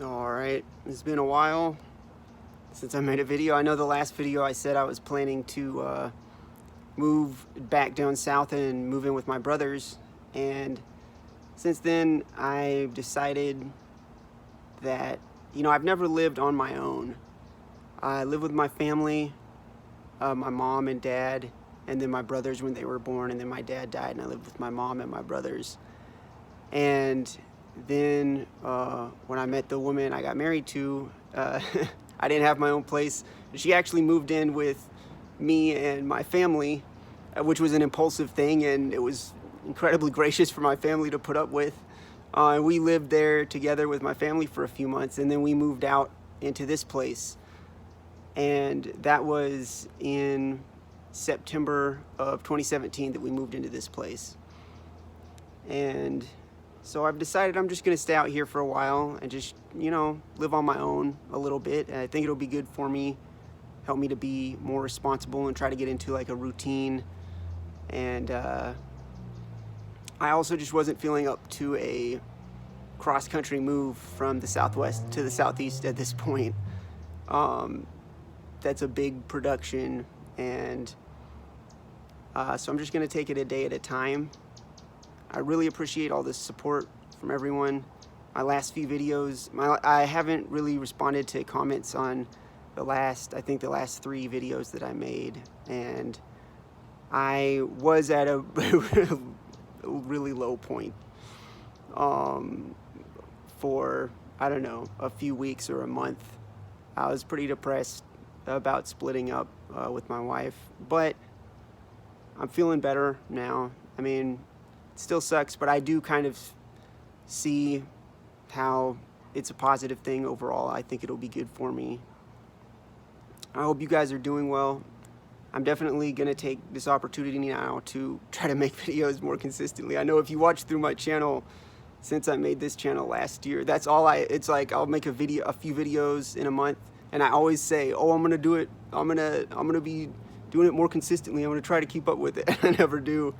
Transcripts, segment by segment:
Alright, it's been a while since I made a video. I know the last video I said I was planning to move back down south and move in with my brothers, and since then I've decided that, I've never lived on my own. I live with my family, my mom and dad, and then my brothers when they were born, and then my dad died and I lived with my mom and my brothers. And then when I met the woman I got married to, I didn't have my own place. She actually moved in with me and my family, which was an impulsive thing, and it was incredibly gracious for my family to put up with. And we lived there together with my family for a few months, and then we moved out into this place. And that was in September of 2017 that we moved into this place. And so I've decided I'm just going to stay out here for a while and just, live on my own a little bit. And I think it'll be good for me, help me to be more responsible and try to get into like a routine. And I also just wasn't feeling up to a cross-country move from the southwest to the southeast at this point. That's a big production, and so I'm just going to take it a day at a time. I really appreciate all the support from everyone. My last few videos, I haven't really responded to comments on the last 3 videos that I made, and I was at a really low point for, I don't know, a few weeks or a month. I was pretty depressed about splitting up with my wife, but I'm feeling better now. I mean, it still sucks, but I do kind of see how it's a positive thing overall. I think it'll be good for me. I hope you guys are doing well. I'm definitely gonna take this opportunity now to try to make videos more consistently. I know if you watch through my channel since I made this channel last year, it's like I'll make a few videos in a month, and I always say, oh, I'm gonna do it, I'm gonna be doing it more consistently, I'm gonna try to keep up with it. I never do.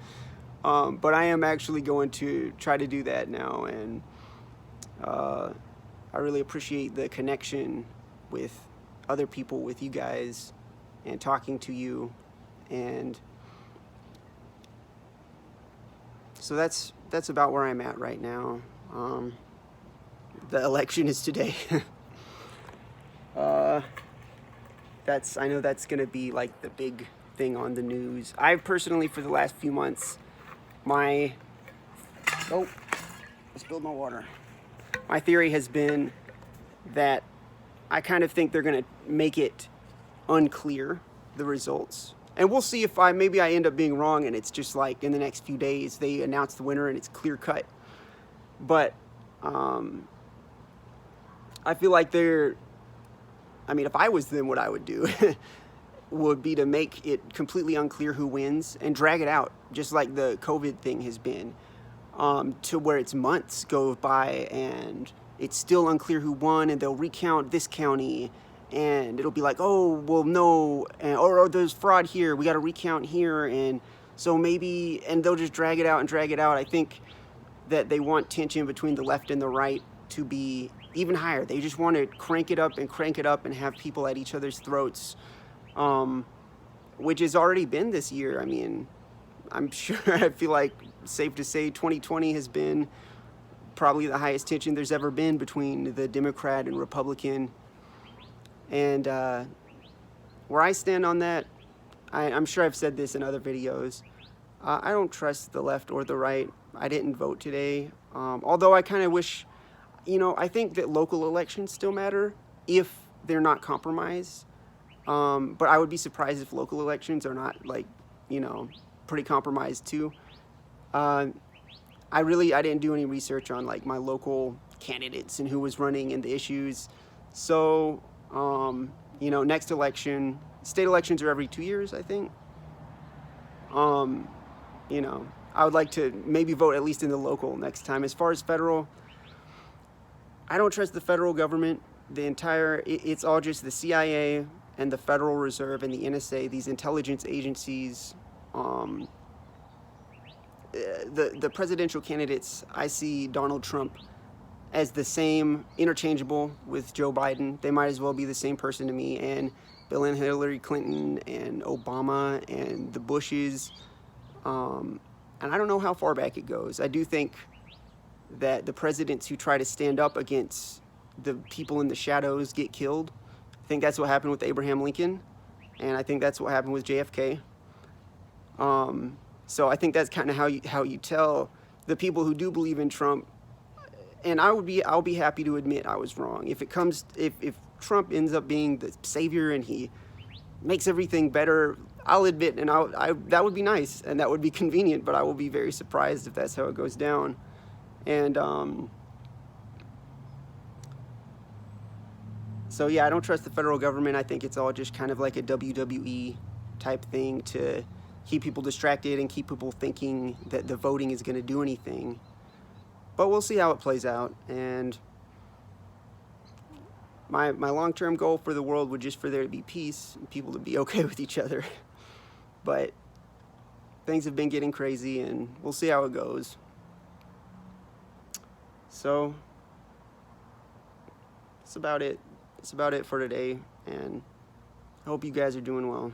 But I am actually going to try to do that now, and I really appreciate the connection with other people, with you guys, and talking to you. And so that's about where I'm at right now. The election is today. I know that's gonna be like the big thing on the news. I personally, for the last few months, I spilled my water. My theory has been that I kind of think they're gonna make it unclear, the results. And we'll see if maybe I end up being wrong and it's just like in the next few days they announce the winner and it's clear cut. But I feel like if I was them, what I would do would be to make it completely unclear who wins and drag it out, just like the COVID thing has been, to where it's months go by and it's still unclear who won, and they'll recount this county and it'll be like, oh, well, no, or there's fraud here, we got to recount here, and so maybe, and they'll just drag it out and drag it out. I think that they want tension between the left and the right to be even higher. They just want to crank it up and have people at each other's throats, which has already been this year. I mean, I'm sure, I feel like safe to say 2020 has been probably the highest tension there's ever been between the Democrat and Republican. And where I stand on that, I'm sure I've said this in other videos, I don't trust the left or the right. I didn't vote today, although I kind of wish, I think that local elections still matter if they're not compromised. But I would be surprised if local elections are not, like, pretty compromised too. I didn't do any research on like my local candidates and who was running and the issues. So, next election, state elections are every 2 years, I think. I would like to maybe vote at least in the local next time. As far as federal, I don't trust the federal government. It's all just the CIA and the Federal Reserve and the NSA, these intelligence agencies. The presidential candidates, I see Donald Trump as the same, interchangeable with Joe Biden. They might as well be the same person to me, and Bill and Hillary Clinton and Obama and the Bushes. And I don't know how far back it goes. I do think that the presidents who try to stand up against the people in the shadows get killed. I think that's what happened with Abraham Lincoln, and I think that's what happened with JFK. So I think that's kind of how you tell the people who do believe in Trump. And I'll be happy to admit I was wrong. If Trump ends up being the savior and he makes everything better, I'll admit, and that would be nice and that would be convenient. But I will be very surprised if that's how it goes down. And so yeah, I don't trust the federal government. I think it's all just kind of like a WWE type thing to keep people distracted and keep people thinking that the voting is going to do anything. But we'll see how it plays out. And my long-term goal for the world would just for there to be peace and people to be okay with each other. But things have been getting crazy, and we'll see how it goes. So that's about it. That's about it for today, and I hope you guys are doing well.